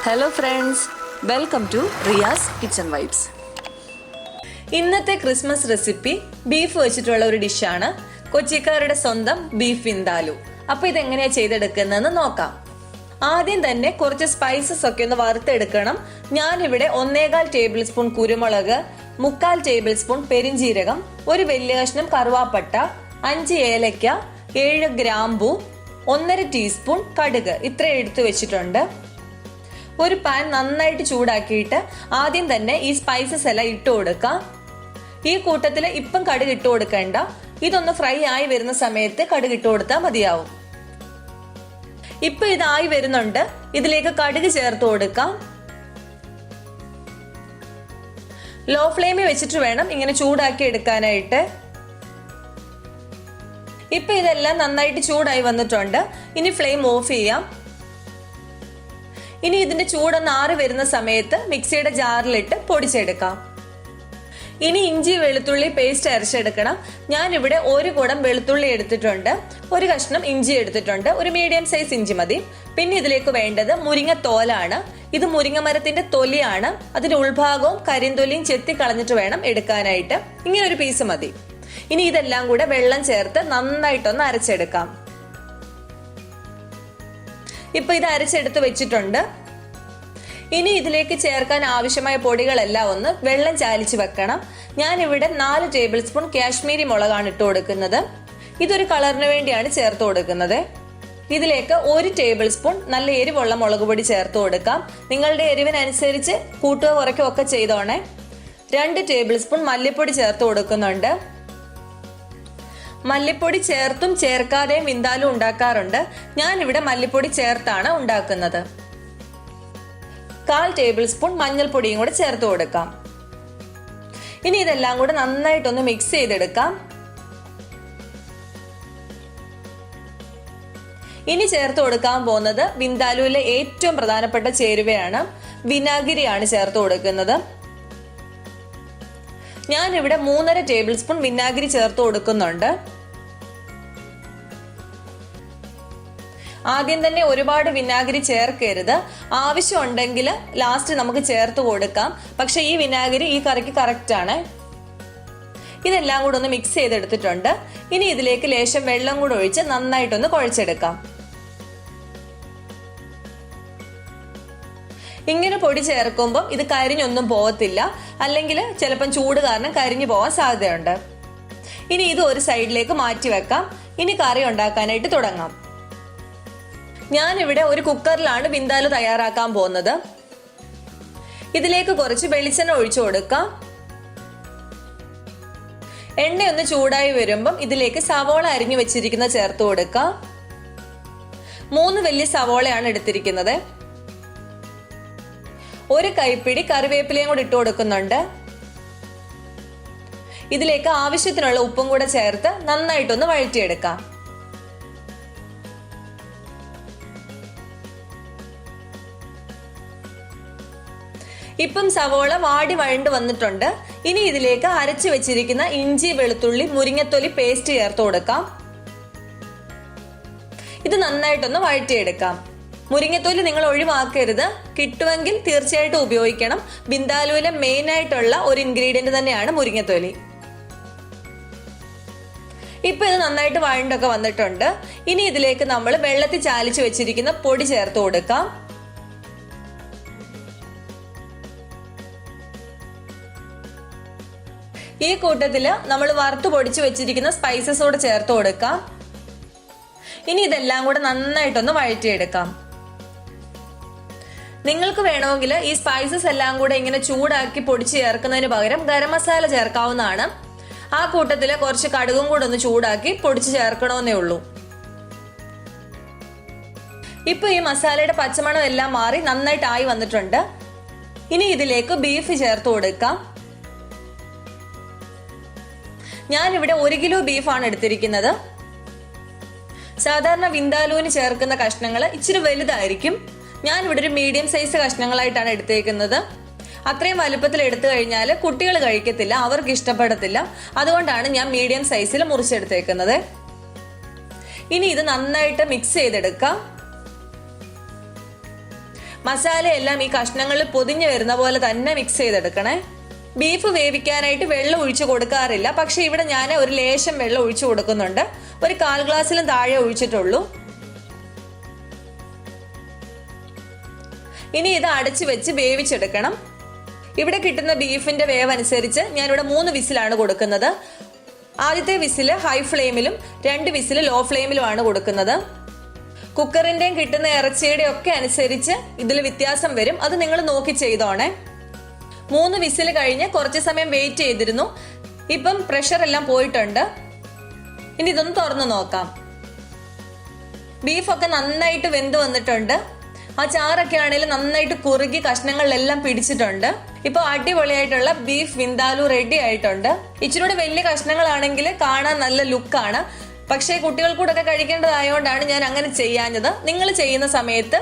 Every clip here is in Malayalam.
Hello friends, welcome to Riya's Kitchen Vibes. ഇന്നത്തെ ക്രിസ്മസ് റെസിപ്പി ബീഫ് വെച്ചിട്ടുള്ള ഒരു ഡിഷാണ്. കൊച്ചിക്കാരുടെ സ്വന്തം ബീഫ് വിന്താലു. അപ്പോൾ ഇതെങ്ങനെയാ ചെയ്തെടുക്കുന്നതെന്ന് നോക്കാം. ആദ്യം തന്നെ കുറച്ച് സ്പൈസസ് ഒക്കെ ഒന്ന് വറുത്തെടുക്കണം. ഞാനിവിടെ 1.25 ടേബിൾ സ്പൂൺ കുരുമുളക്, 3/4 ടേബിൾ സ്പൂൺ പെരിഞ്ജീരകം, ഒരു വലിയ കഷ്ണം കറുവാപ്പട്ട, 5 ഏലക്ക, 7 ഗ്രാമ്പൂ, 1.5 ടീസ്പൂൺ കടുക് ഇത്ര എടുത്തു വെച്ചിട്ടുണ്ട്. ഒരു പാൻ നന്നായിട്ട് ചൂടാക്കിയിട്ട് ആദ്യം തന്നെ ഈ സ്പൈസസ് എല്ലാം ഇട്ട് കൊടുക്കാം. ഈ കൂട്ടത്തിൽ ഇപ്പം കടുക് ഇട്ട് കൊടുക്കേണ്ട, ഇതൊന്ന് ഫ്രൈ ആയി വരുന്ന സമയത്ത് കടുക് ഇട്ട് കൊടുത്താൽ മതിയാവും. ഇപ്പൊ ഇതായി വരുന്നുണ്ട്, ഇതിലേക്ക് കടുക് ചേർത്ത് കൊടുക്കാം. ലോ ഫ്ലെയിമിൽ വെച്ചിട്ട് വേണം ഇങ്ങനെ ചൂടാക്കി എടുക്കാനായിട്ട്. ഇപ്പൊ ഇതെല്ലാം നന്നായിട്ട് ചൂടായി വന്നിട്ടുണ്ട്. ഇനി ഫ്ലെയിം ഓഫ് ചെയ്യാം. ഇനി ഇതിന്റെ ചൂടൊന്ന് ആറി വരുന്ന സമയത്ത് മിക്സിയുടെ ജാറിലിട്ട് പൊടിച്ചെടുക്കാം. ഇനി ഇഞ്ചി വെളുത്തുള്ളി പേസ്റ്റ് അരച്ചെടുക്കണം. ഞാനിവിടെ 1 കുടം വെളുത്തുള്ളി എടുത്തിട്ടുണ്ട്, 1 കഷ്ണം ഇഞ്ചി എടുത്തിട്ടുണ്ട്, ഒരു മീഡിയം സൈസ് ഇഞ്ചി മതി. പിന്നെ ഇതിലേക്ക് വേണ്ടത് മുരിങ്ങ തോലാണ്. ഇത് മുരിങ്ങ മരത്തിന്റെ തൊലിയാണ്. അതിന്റെ ഉൾഭാഗവും കരിന്തൊലിയും ചെത്തി കളഞ്ഞിട്ട് വേണം എടുക്കാനായിട്ട്. ഇങ്ങനെ ഒരു പീസ് മതി. ഇനി ഇതെല്ലാം കൂടെ വെള്ളം ചേർത്ത് നന്നായിട്ടൊന്ന് അരച്ചെടുക്കാം. ഇപ്പൊ ഇത് അരച്ചെടുത്ത് വെച്ചിട്ടുണ്ട്. ഇനി ഇതിലേക്ക് ചേർക്കാൻ ആവശ്യമായ പൊടികളെല്ലാം ഒന്ന് വെള്ളം ചാലിച്ച് വെക്കണം. ഞാനിവിടെ 4 ടേബിൾ സ്പൂൺ കാശ്മീരി മുളകാണ് ഇട്ട് കൊടുക്കുന്നത്. ഇതൊരു കളറിന് വേണ്ടിയാണ് ചേർത്ത് കൊടുക്കുന്നത്. ഇതിലേക്ക് 1 ടേബിൾ സ്പൂൺ നല്ല എരിവുള്ള മുളക് പൊടി ചേർത്ത് കൊടുക്കാം. നിങ്ങളുടെ എരിവിനനുസരിച്ച് കൂട്ടുക കുറയ്ക്കുക ഒക്കെ ചെയ്തോണേ. 2 ടേബിൾ സ്പൂൺ മല്ലിപ്പൊടി ചേർത്ത് കൊടുക്കുന്നുണ്ട്. മല്ലിപ്പൊടി ചേർത്തും ചേർക്കാതെയും വിന്താലു ഉണ്ടാക്കാറുണ്ട്. ഞാനിവിടെ മല്ലിപ്പൊടി ചേർത്താണ് ഉണ്ടാക്കുന്നത്. 1/4 ടേബിൾ സ്പൂൺ മഞ്ഞൾപ്പൊടിയും കൂടെ ചേർത്ത് കൊടുക്കാം. ഇനി ഇതെല്ലാം കൂടെ നന്നായിട്ടൊന്ന് മിക്സ് ചെയ്തെടുക്കാം. ഇനി ചേർത്ത് കൊടുക്കാൻ പോകുന്നത് വിന്താലുവിലെ ഏറ്റവും പ്രധാനപ്പെട്ട ചേരുവയാണ്, വിനാഗിരിയാണ് ചേർത്ത് കൊടുക്കുന്നത്. ഞാനിവിടെ 3.5 ടേബിൾ സ്പൂൺ വിനാഗിരി ചേർത്ത് കൊടുക്കുന്നുണ്ട്. ആദ്യം തന്നെ ഒരുപാട് വിനാഗിരി ചേർക്കരുത്. ആവശ്യമുണ്ടെങ്കിൽ ലാസ്റ്റ് നമുക്ക് ചേർത്ത് കൊടുക്കാം. പക്ഷെ ഈ വിനാഗിരി ഈ കറിക്ക് കറക്റ്റ് ആണ്. ഇതെല്ലാം കൂടെ ഒന്ന് മിക്സ് ചെയ്തെടുത്തിട്ടുണ്ട്. ഇനി ഇതിലേക്ക് ലേശം വെള്ളം കൂടെ ഒഴിച്ച് നന്നായിട്ടൊന്ന് കുഴച്ചെടുക്കാം. ഇങ്ങനെ പൊടി ചേർക്കുമ്പോൾ ഇത് കരിഞ്ഞൊന്നും പോകത്തില്ല, അല്ലെങ്കിൽ ചിലപ്പം ചൂട് കാരണം കരിഞ്ഞു പോകാൻ സാധ്യതയുണ്ട്. ഇനി ഇത് ഒരു സൈഡിലേക്ക് മാറ്റി വെക്കാം. ഇനി കറി ഉണ്ടാക്കാനായിട്ട് തുടങ്ങാം. ഞാനിവിടെ ഒരു കുക്കറിലാണ് വിന്താലു തയ്യാറാക്കാൻ പോകുന്നത്. ഇതിലേക്ക് കുറച്ച് വെളിച്ചെണ്ണ ഒഴിച്ചു കൊടുക്കാം. എണ്ണയൊന്ന് ചൂടായി വരുമ്പം ഇതിലേക്ക് സവോള അരിഞ്ഞു വെച്ചിരിക്കുന്ന ചേർത്ത് കൊടുക്കാം. 3 വലിയ സവോളയാണ് എടുത്തിരിക്കുന്നത്. 1 കൈപ്പിടി കറിവേപ്പിലയും കൂടി ഇട്ട് കൊടുക്കുന്നുണ്ട്. ഇതിലേക്ക് ആവശ്യത്തിനുള്ള ഉപ്പും കൂടെ ചേർത്ത് നന്നായിട്ടൊന്ന് വഴറ്റിയെടുക്കാം. ഇപ്പം സവോള വാടി വഴണ്ട് വന്നിട്ടുണ്ട്. ഇനി ഇതിലേക്ക് അരച്ചു വെച്ചിരിക്കുന്ന ഇഞ്ചി വെളുത്തുള്ളി മുരിങ്ങത്തൊലി പേസ്റ്റ് ചേർത്ത് കൊടുക്കാം. ഇത് നന്നായിട്ടൊന്ന് വഴറ്റിയെടുക്കാം. മുരിങ്ങത്തൊലി നിങ്ങൾ ഒഴിവാക്കരുത്, കിട്ടുമെങ്കിൽ തീർച്ചയായിട്ടും ഉപയോഗിക്കണം. വിന്താലുവിലെ മെയിൻ ആയിട്ടുള്ള ഒരു ഇൻഗ്രീഡിയന്റ് തന്നെയാണ് മുരിങ്ങത്തൊലി. ഇപ്പൊ ഇത് നന്നായിട്ട് വഴണ്ടൊക്കെ വന്നിട്ടുണ്ട്. ഇനി ഇതിലേക്ക് നമ്മൾ വെള്ളത്തിൽ ചാലിച്ച് വെച്ചിരിക്കുന്ന പൊടി ചേർത്ത് കൊടുക്കാം. ഈ കൂട്ടത്തില് നമ്മൾ വറുത്ത് പൊടിച്ചു വെച്ചിരിക്കുന്ന സ്പൈസസ് കൂടെ ചേർത്ത് കൊടുക്കാം. ഇനി ഇതെല്ലാം കൂടെ നന്നായിട്ടൊന്ന് വഴറ്റിയെടുക്കാം. നിങ്ങൾക്ക് വേണമെങ്കിൽ ഈ സ്പൈസസ് എല്ലാം കൂടെ ഇങ്ങനെ ചൂടാക്കി പൊടിച്ച് ചേർക്കുന്നതിന് പകരം ഗരം മസാല ചേർക്കാവുന്നതാണ്. ആ കൂട്ടത്തില് കുറച്ച് കടുകും കൂടെ ഒന്ന് ചൂടാക്കി പൊടിച്ച് ചേർക്കണമെന്നേ ഉള്ളൂ. ഇപ്പൊ ഈ മസാലയുടെ പച്ചമണം എല്ലാം മാറി നന്നായിട്ടായി വന്നിട്ടുണ്ട്. ഇനി ഇതിലേക്ക് ബീഫ് ചേർത്ത് കൊടുക്കാം. ഞാനിവിടെ 1 കിലോ ബീഫാണ് എടുത്തിരിക്കുന്നത്. സാധാരണ വിന്താലുവിന് ചേർക്കുന്ന കഷ്ണങ്ങൾ ഇച്ചിരി വലുതായിരിക്കും. ഞാനിവിടെ ഒരു മീഡിയം സൈസ് കഷ്ണങ്ങളായിട്ടാണ് എടുത്തേക്കുന്നത്. അത്രയും വലുപ്പത്തിൽ എടുത്തു കഴിഞ്ഞാൽ കുട്ടികൾ കഴിക്കത്തില്ല, അവർക്ക് ഇഷ്ടപ്പെടത്തില്ല. അതുകൊണ്ടാണ് ഞാൻ മീഡിയം സൈസിൽ മുറിച്ചെടുത്തേക്കുന്നത്. ഇനി ഇത് നന്നായിട്ട് മിക്സ് ചെയ്തെടുക്കാം. മസാലയെല്ലാം ഈ കഷ്ണങ്ങളിൽ പൊതിഞ്ഞു വരുന്ന പോലെ തന്നെ മിക്സ് ചെയ്തെടുക്കണേ. ബീഫ് വേവിക്കാനായിട്ട് വെള്ളം ഒഴിച്ചു കൊടുക്കാറില്ല, പക്ഷെ ഇവിടെ ഞാൻ ഒരു ലേശം വെള്ളം ഒഴിച്ചു കൊടുക്കുന്നുണ്ട്. ഒരു 1/4 ഗ്ലാസ്സിലും താഴെ ഒഴിച്ചിട്ടുള്ളൂ. ഇനി ഇത് അടച്ചു വെച്ച് വേവിച്ചെടുക്കണം. ഇവിടെ കിട്ടുന്ന ബീഫിന്റെ വേവ് അനുസരിച്ച് ഞാനിവിടെ 3 വിസിലാണ് കൊടുക്കുന്നത്. ആദ്യത്തെ വിസില് ഹൈ ഫ്ലെയിമിലും 2 വിസില് ലോ ഫ്ലെയിമിലുമാണ് കൊടുക്കുന്നത്. കുക്കറിന്റെയും കിട്ടുന്ന ഇറച്ചിയുടെയും ഒക്കെ അനുസരിച്ച് ഇതിൽ വ്യത്യാസം വരും. അത് നിങ്ങൾ നോക്കി ചെയ്തോണേ. 3 വിസിൽ കഴിഞ്ഞ് കുറച്ച് സമയം വെയിറ്റ് ചെയ്തിരുന്നു. ഇപ്പം പ്രഷർ എല്ലാം പോയിട്ടുണ്ട്. ഇനി ഇതൊന്ന് തുറന്നു നോക്കാം. ബീഫൊക്കെ നന്നായിട്ട് വെന്ത് വന്നിട്ടുണ്ട്. ആ ചാറൊക്കെ ആണെങ്കിലും നന്നായിട്ട് കുറുകി കഷ്ണങ്ങളിലെല്ലാം പിടിച്ചിട്ടുണ്ട്. ഇപ്പൊ അടിപൊളിയായിട്ടുള്ള ബീഫ് വിന്താലു റെഡി ആയിട്ടുണ്ട്. ഇച്ചിരി വലിയ കഷ്ണങ്ങളാണെങ്കിൽ കാണാൻ നല്ല ലുക്കാണ്. പക്ഷേ കുട്ടികൾ കൂടെ ഒക്കെ കഴിക്കേണ്ടതായതുകൊണ്ടാണ് ഞാൻ അങ്ങനെ ചെയ്യാഞ്ഞത്. നിങ്ങൾ ചെയ്യുന്ന സമയത്ത്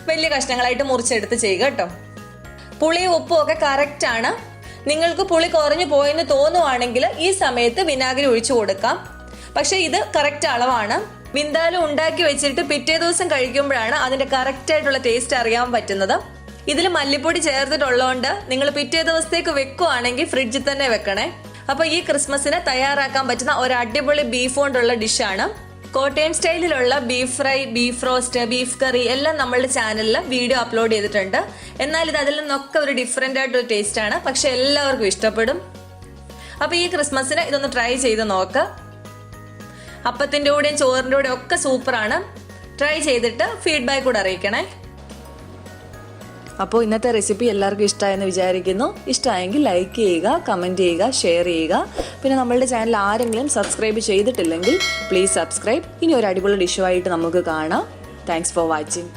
വലിയ കഷ്ണങ്ങളായിട്ട് മുറിച്ചെടുത്ത് ചെയ്യുക കേട്ടോ. പുളിയും ഉപ്പും ഒക്കെ കറക്റ്റ് ആണ്. നിങ്ങൾക്ക് പുളി കുറഞ്ഞു പോയെന്ന് തോന്നുവാണെങ്കിൽ ഈ സമയത്ത് വിനാഗിരി ഒഴിച്ചു കൊടുക്കാം. പക്ഷെ ഇത് കറക്റ്റ് അളവാണ്. വിന്താലു ഉണ്ടാക്കി വെച്ചിട്ട് പിറ്റേ ദിവസം കഴിക്കുമ്പോഴാണ് അതിന്റെ കറക്റ്റ് ആയിട്ടുള്ള ടേസ്റ്റ് അറിയാൻ പറ്റുന്നത്. ഇതിൽ മല്ലിപ്പൊടി ചേർത്തിട്ടുള്ളതുകൊണ്ട് നിങ്ങൾ പിറ്റേ ദിവസത്തേക്ക് വെക്കുവാണെങ്കിൽ ഫ്രിഡ്ജിൽ തന്നെ വെക്കണേ. അപ്പൊ ഈ ക്രിസ്മസിന് തയ്യാറാക്കാൻ പറ്റുന്ന ഒരു അടിപൊളി ബീഫ് കൊണ്ടുള്ള ഡിഷാണ്. കോട്ടയം സ്റ്റൈലിലുള്ള beef fry, beef roast, beef curry എല്ലാം നമ്മളുടെ ചാനലിൽ വീഡിയോ അപ്ലോഡ് ചെയ്തിട്ടുണ്ട്. എന്നാൽ ഇത് അതിൽ നിന്നൊക്കെ ഒരു ഡിഫറെന്റ് ആയിട്ടൊരു ടേസ്റ്റ് ആണ്. പക്ഷെ എല്ലാവർക്കും ഇഷ്ടപ്പെടും. അപ്പൊ ഈ ക്രിസ്മസിന് ഇതൊന്ന് ട്രൈ ചെയ്ത് നോക്ക്. അപ്പത്തിന്റെ കൂടെയും ചോറിന്റെ കൂടെയും ഒക്കെ സൂപ്പറാണ്. ട്രൈ ചെയ്തിട്ട് ഫീഡ്ബാക്ക് കൂടെ അറിയിക്കണേ. അപ്പോൾ ഇന്നത്തെ റെസിപ്പി എല്ലാവർക്കും ഇഷ്ടമായെന്ന് വിചാരിക്കുന്നു. ഇഷ്ടമായെങ്കിൽ ലൈക്ക് ചെയ്യുക, കമൻറ്റ് ചെയ്യുക, ഷെയർ ചെയ്യുക. പിന്നെ നമ്മളുടെ ചാനൽ ആരെങ്കിലും സബ്സ്ക്രൈബ് ചെയ്തിട്ടില്ലെങ്കിൽ പ്ലീസ് സബ്സ്ക്രൈബ്. ഇനി ഒരു അടിപൊളി ഡിഷുമായിട്ട് നമുക്ക് കാണാം. Thanks for watching.